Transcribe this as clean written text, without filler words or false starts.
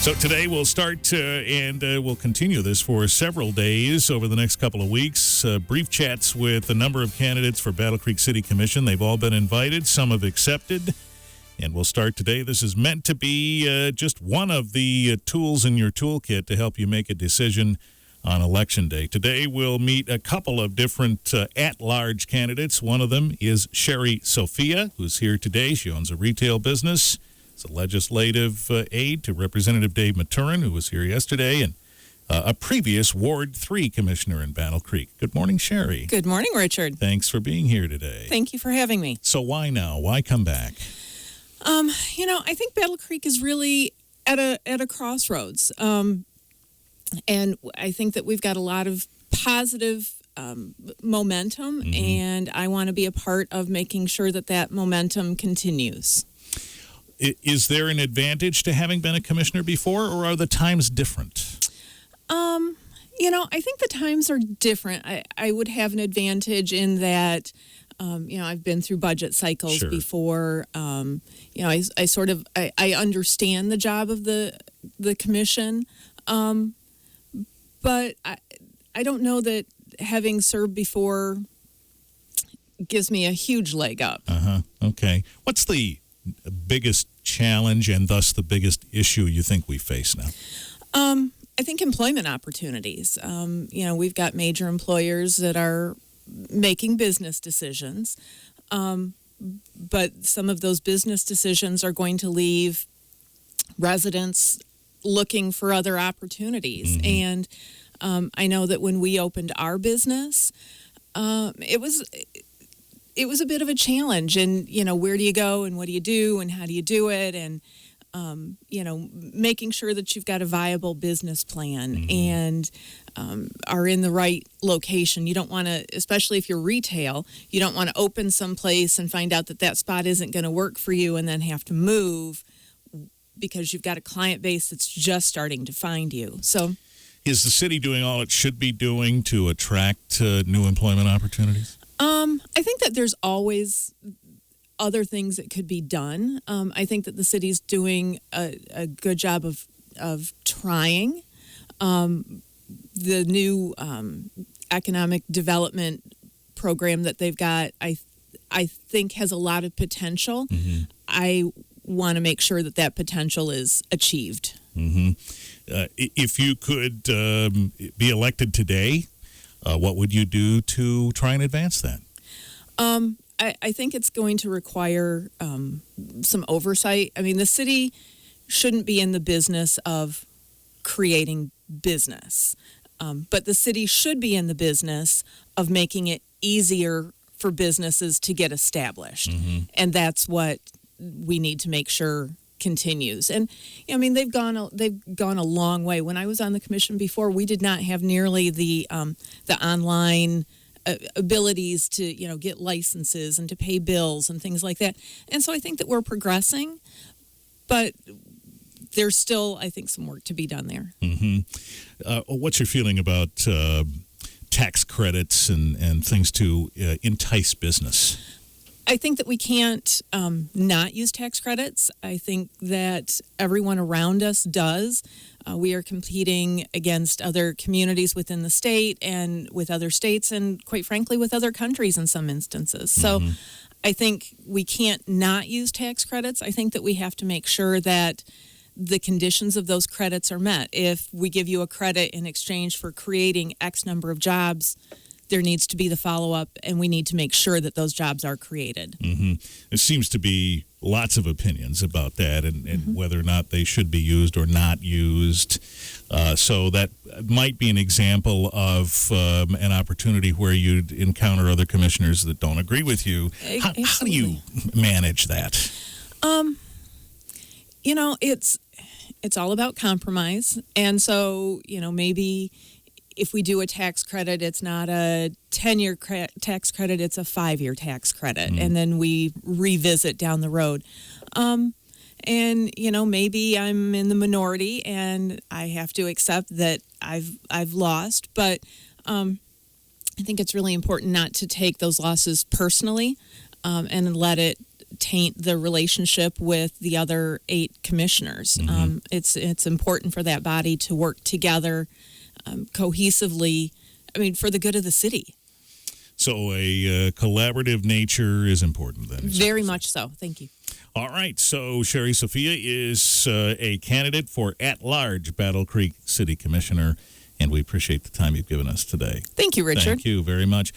So today we'll start and we'll continue this for several days over the next couple of weeks. Brief chats with a number of candidates for Battle Creek City Commission. They've all been invited. Some have accepted. And we'll start today. This is meant to be just one of the tools in your toolkit to help you make a decision on Election Day. Today we'll meet a couple of different at-large candidates. One of them is Sofia, who's here today. She owns a retail business. A legislative aide to Representative Dave Maturin, who was here yesterday, and a previous Ward 3 commissioner in Battle Creek. Good morning, Sherry. Good morning, Richard. Thanks for being here today. Thank you for having me. So why now? Why come back? I think Battle Creek is really at a crossroads. And I think that we've got a lot of positive momentum, and I want to be a part of making sure that momentum continues. Is there an advantage to having been a commissioner before, or are the times different? I think the times are different. I would have an advantage in that, I've been through budget cycles before. I understand the job of the commission, but I don't know that having served before gives me a huge leg up. Okay. What's the biggest challenge and thus the biggest issue you think we face now? I think employment opportunities. We've got major employers that are making business decisions, but some of those business decisions are going to leave residents looking for other opportunities. And I know that when we opened our business, it was a bit of a challenge, and where do you go and what do you do and how do you do it, and making sure that you've got a viable business plan and are in the right location. You don't want to, especially if you're retail, you don't want to open someplace and find out that spot isn't going to work for you and then have to move because you've got a client base that's just starting to find you. So, is the city doing all it should be doing to attract new employment opportunities? I think that there's always other things that could be done. I think that the city's doing a good job of trying. The new economic development program that they've got, I think, has a lot of potential. I want to make sure that potential is achieved. If you could be elected today, what would you do to try and advance that? I think it's going to require some oversight. I mean, the city shouldn't be in the business of creating business, but the city should be in the business of making it easier for businesses to get established. And that's what we need to make sure continues. And they've gone a long way. When I was on the commission before, we did not have nearly the online abilities to get licenses and to pay bills and things like that. And so I think that we're progressing, but there's still, I think, some work to be done there. What's your feeling about tax credits and things to entice business? I think that we can't not use tax credits. I think that everyone around us does. We are competing against other communities within the state and with other states and, quite frankly, with other countries in some instances. So I think we can't not use tax credits. I think that we have to make sure that the conditions of those credits are met. If we give you a credit in exchange for creating X number of jobs, there needs to be the follow-up, and we need to make sure that those jobs are created. There seems to be lots of opinions about that and whether or not they should be used or not used. So that might be an example of an opportunity where you'd encounter other commissioners that don't agree with you. How do you manage that? It's all about compromise. And so, maybe if we do a tax credit, it's not a 10-year tax credit, it's a 5-year tax credit. And then we revisit down the road. And, maybe I'm in the minority and I have to accept that I've lost. But I think it's really important not to take those losses personally and let it taint the relationship with the other 8 commissioners. It's important for that body to work together cohesively, for the good of the city. So a collaborative nature is important then. Very much so. Thank you. All right. So Sherry Sofia is a candidate for at-large Battle Creek City Commissioner, and we appreciate the time you've given us today. Thank you, Richard. Thank you very much.